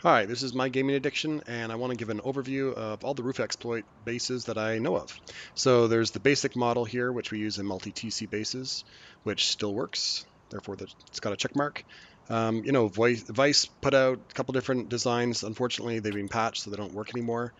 Hi, this is My Gaming Addiction, and I want to give an overview of all the roof exploit bases that I know of. So there's the basic model here, which we use in multi-TC bases, which still works. Therefore, it's got a check mark. Vice put out a couple different designs. Unfortunately, they've been patched, so they don't work anymore.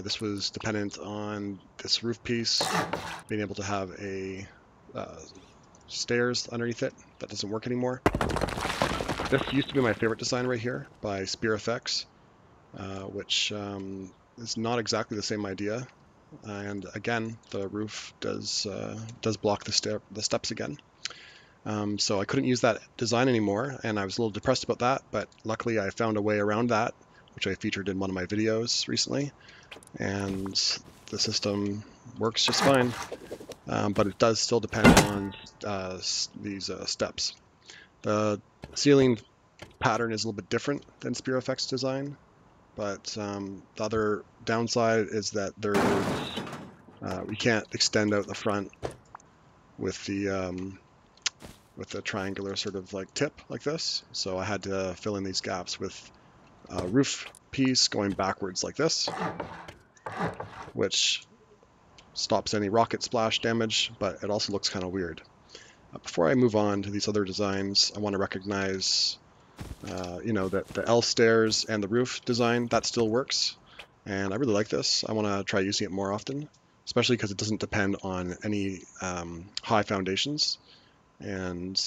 This was dependent on this roof piece being able to have a stairs underneath it. That doesn't work anymore. This used to be my favorite design right here by Spear Effects, which is not exactly the same idea. And again, the roof does block the steps again. So I couldn't use that design anymore, and I was a little depressed about that. But luckily, I found a way around that, which I featured in one of my videos recently, and the system works just fine. But it does still depend on these steps. The ceiling pattern is a little bit different than Spear Effects design, but the other downside is that we can't extend out the front with the triangular sort of like tip like this. So I had to fill in these gaps with a roof piece going backwards like this, which stops any rocket splash damage, but it also looks kind of weird. Before I move on to these other designs, I want to recognize that the L stairs and the roof design, that still works. And I really like this. I want to try using it more often, especially because it doesn't depend on any high foundations. And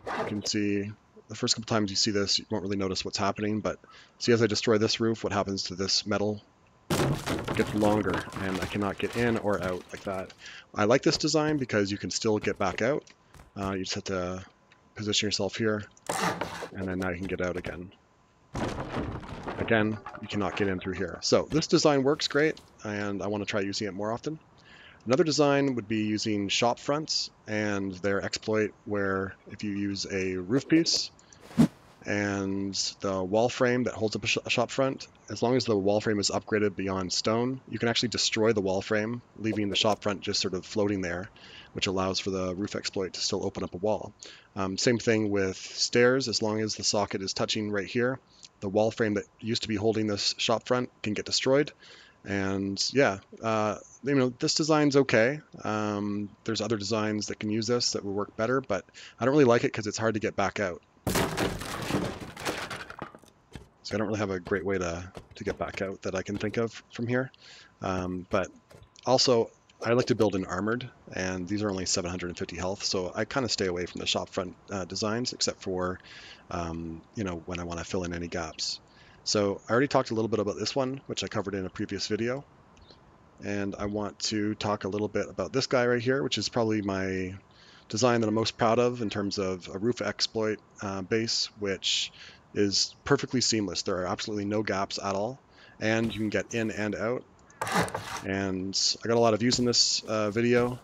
you can see the first couple times you see this, you won't really notice what's happening, but see as I destroy this roof, what happens to this metal? It gets longer, and I cannot get in or out like that. I like this design because you can still get back out. You just have to position yourself here, and then now you can get out again. Again, you cannot get in through here. So this design works great, and I want to try using it more often. Another design would be using shop fronts and their exploit, where if you use a roof piece and the wall frame that holds up a shop front, as long as the wall frame is upgraded beyond stone, you can actually destroy the wall frame, leaving the shop front just sort of floating there, which allows for the roof exploit to still open up a wall. Same thing with stairs. As long as the socket is touching right here, the wall frame that used to be holding this shop front can get destroyed. And yeah, this design's okay. There's other designs that can use this that will work better, but I don't really like it because it's hard to get back out. So I don't really have a great way to get back out that I can think of from here. But also, I like to build in armored, and these are only 750 health, so I kind of stay away from the shop front designs, except for when I want to fill in any gaps. So I already talked a little bit about this one, which I covered in a previous video. And I want to talk a little bit about this guy right here, which is probably my design that I'm most proud of in terms of a roof exploit base, which is perfectly seamless. There are absolutely no gaps at all, and you can get in and out. And I got a lot of views in this video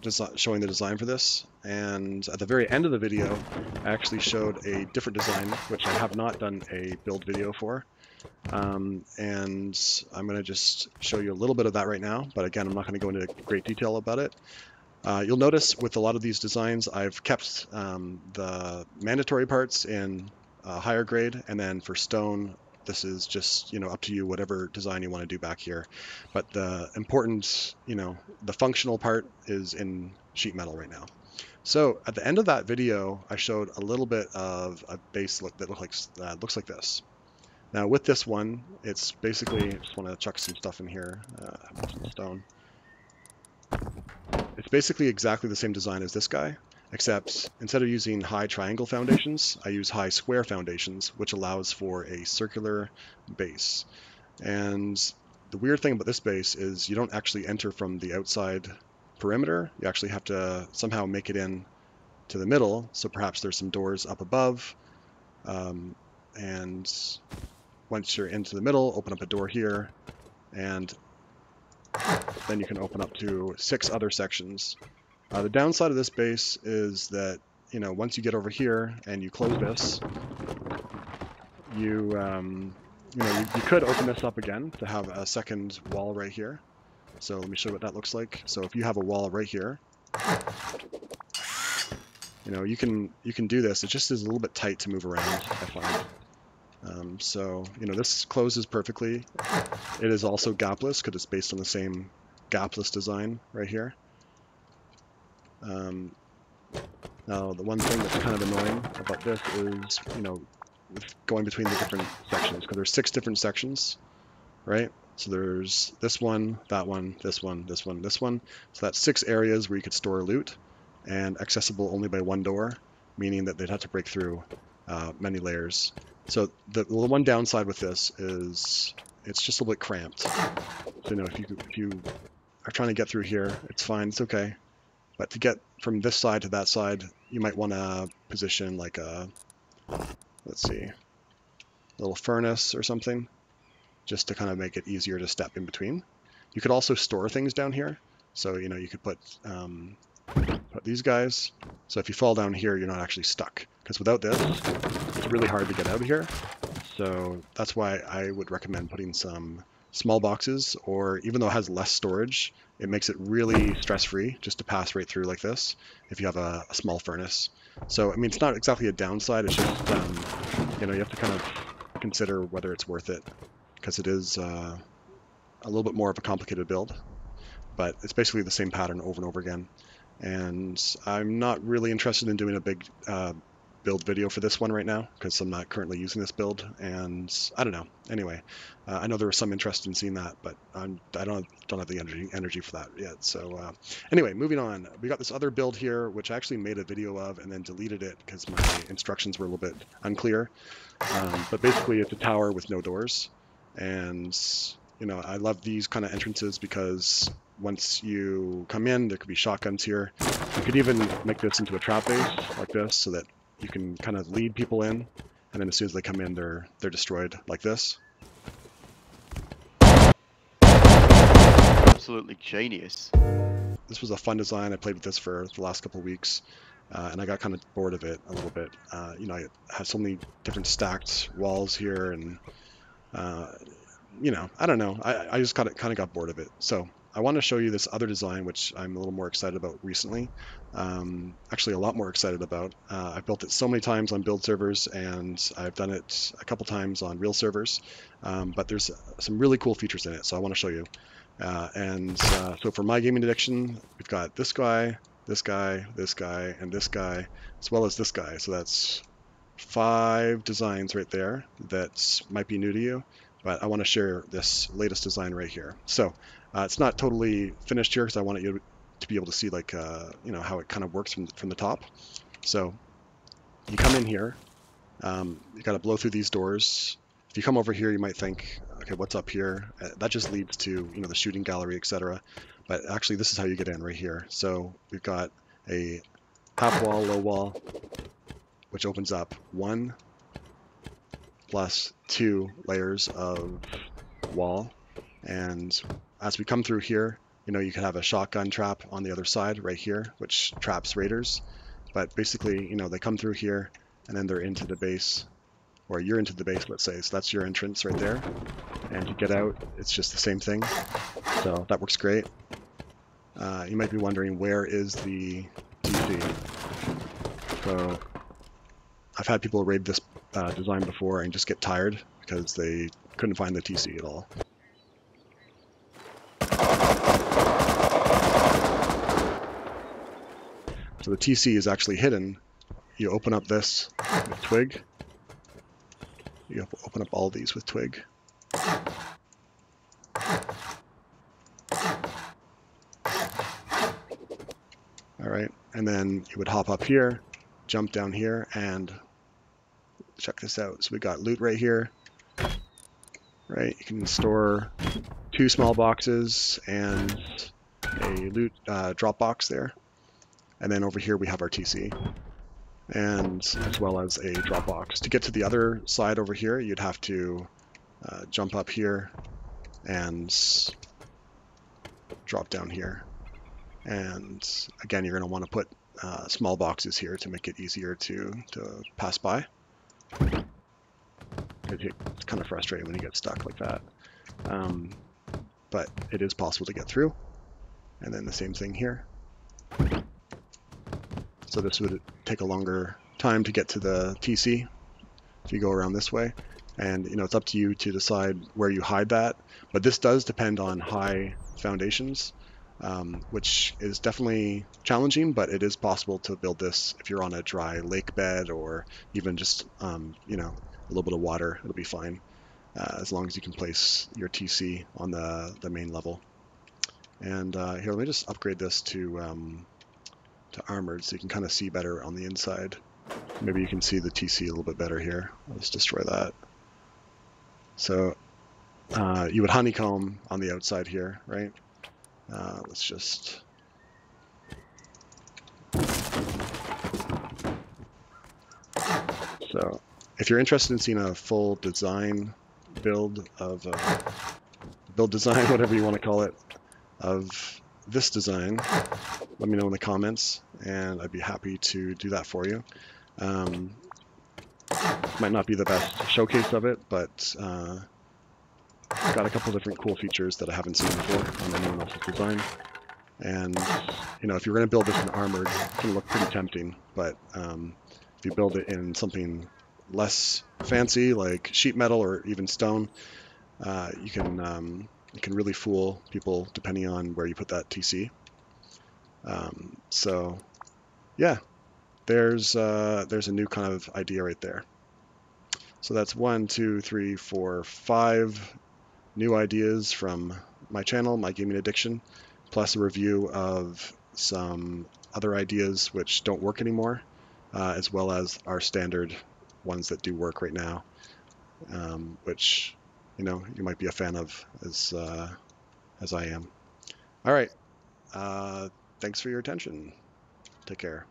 just showing the design for this. And at the very end of the video, I actually showed a different design, which I have not done a build video for. And I'm going to just show you a little bit of that right now, but again, I'm not going to go into great detail about it. You'll notice with a lot of these designs, I've kept the mandatory parts in higher grade, and then for stone, this is just up to you, whatever design you want to do back here. But the important, the functional part is in sheet metal right now. So at the end of that video, I showed a little bit of a base look that looks like this. Now with this one, it's basically, I just want to chuck some stuff in here, some stone. It's basically exactly the same design as this guy, except instead of using high triangle foundations, I use high square foundations, which allows for a circular base. And the weird thing about this base is you don't actually enter from the outside perimeter. You actually have to somehow make it in to the middle. So perhaps there's some doors up above, and once you're into the middle, open up a door here, and then you can open up to 6 other sections. The downside of this base is that, once you get over here and you close this, you could open this up again to have a second wall right here. So let me show you what that looks like. So if you have a wall right here, you can do this. It just is a little bit tight to move around, I find. So, this closes perfectly. It is also gapless because it's based on the same gapless design right here. Now, the one thing that's kind of annoying about this is, with going between the different sections, because there's 6 different sections, right? So there's this one, that one, this one, this one, this one. So that's 6 areas where you could store loot, and accessible only by one door, meaning that they'd have to break through many layers. So the one downside with this is it's just a little bit cramped. So if you are trying to get through here, it's fine, it's okay. But to get from this side to that side, you might want to position like let's see, a little furnace or something, just to kind of make it easier to step in between. You could also store things down here. So, you could put these guys. So if you fall down here, you're not actually stuck. Because without this, it's really hard to get out of here. So that's why I would recommend putting some small boxes, or even though it has less storage, it makes it really stress-free just to pass right through like this if you have a small furnace. So, I mean, it's not exactly a downside. It's just, you have to kind of consider whether it's worth it, because it is a little bit more of a complicated build. But it's basically the same pattern over and over again. And I'm not really interested in doing a big build video for this one right now, because I'm not currently using this build, and I don't know. Anyway, I know there was some interest in seeing that, but I don't have the energy for that yet. So anyway, moving on. We got this other build here, which I actually made a video of and then deleted it because my instructions were a little bit unclear. But basically, it's a tower with no doors, and I love these kind of entrances because once you come in, there could be shotguns here. You could even make this into a trap base like this, so that you can kind of lead people in, and then as soon as they come in, they're destroyed like this. Absolutely genius. This was a fun design. I played with this for the last couple of weeks, and I got kind of bored of it a little bit. I had so many different stacked walls here, and I don't know. I just kind of got bored of it. So I want to show you this other design, which I'm a little more excited about recently. Actually, a lot more excited about. I've built it so many times on build servers, and I've done it a couple times on real servers. But there's some really cool features in it, so I want to show you. So for my gaming addiction, we've got this guy, this guy, this guy, and this guy, as well as this guy. So that's 5 designs right there that might be new to you. But I want to share this latest design right here. So it's not totally finished here because I want you to be able to see like how it kind of works from the top. So you come in here, you got to blow through these doors. If you come over here, you might think, okay, what's up here? That just leads to the shooting gallery, etc. But actually, this is how you get in right here. So we've got a half wall, low wall, which opens up 1 plus 2 layers of wall. And as we come through here, you can have a shotgun trap on the other side right here, which traps raiders. But basically, they come through here and then they're into the base, or you're into the base, let's say. So that's your entrance right there. And to get out, it's just the same thing. So that works great. You might be wondering, where is the TC? So I've had people raid this design before and just get tired because they couldn't find the TC at all. So the TC is actually hidden. You open up this with twig. You open up all these with twig. All right, and then you would hop up here, jump down here, and check this out. So we got loot right here. Right, you can store 2 small boxes and a loot drop box there. And then over here we have our TC, and as well as a drop box. To get to the other side over here, you'd have to jump up here and drop down here. And again, you're going to want to put small boxes here to make it easier to pass by. It's kind of frustrating when you get stuck like that. But it is possible to get through. And then the same thing here. So this would take a longer time to get to the TC if you go around this way. And it's up to you to decide where you hide that. But this does depend on high foundations, which is definitely challenging, but it is possible to build this if you're on a dry lake bed or even just a little bit of water. It'll be fine as long as you can place your TC on the main level. And here, let me just upgrade this to armored so you can kind of see better on the inside. Maybe you can see the TC a little bit better here. Let's destroy that. So you would honeycomb on the outside here, right? Let's just... So if you're interested in seeing a full design build of build design, whatever you want to call it, of this design, let me know in the comments, and I'd be happy to do that for you. Might not be the best showcase of it, but got a couple different cool features that I haven't seen before on anyone else's design. And if you're going to build this in armored, it's going to look pretty tempting, but if you build it in something less fancy like sheet metal or even stone, you can really fool people depending on where you put that TC. So yeah, there's a new kind of idea right there. So that's 1, 2, 3, 4, 5 new ideas from my channel, My Gaming Addiction, plus a review of some other ideas which don't work anymore, as well as our standard ones that do work right now, which you might be a fan of as I am. All right. Thanks for your attention. Take care.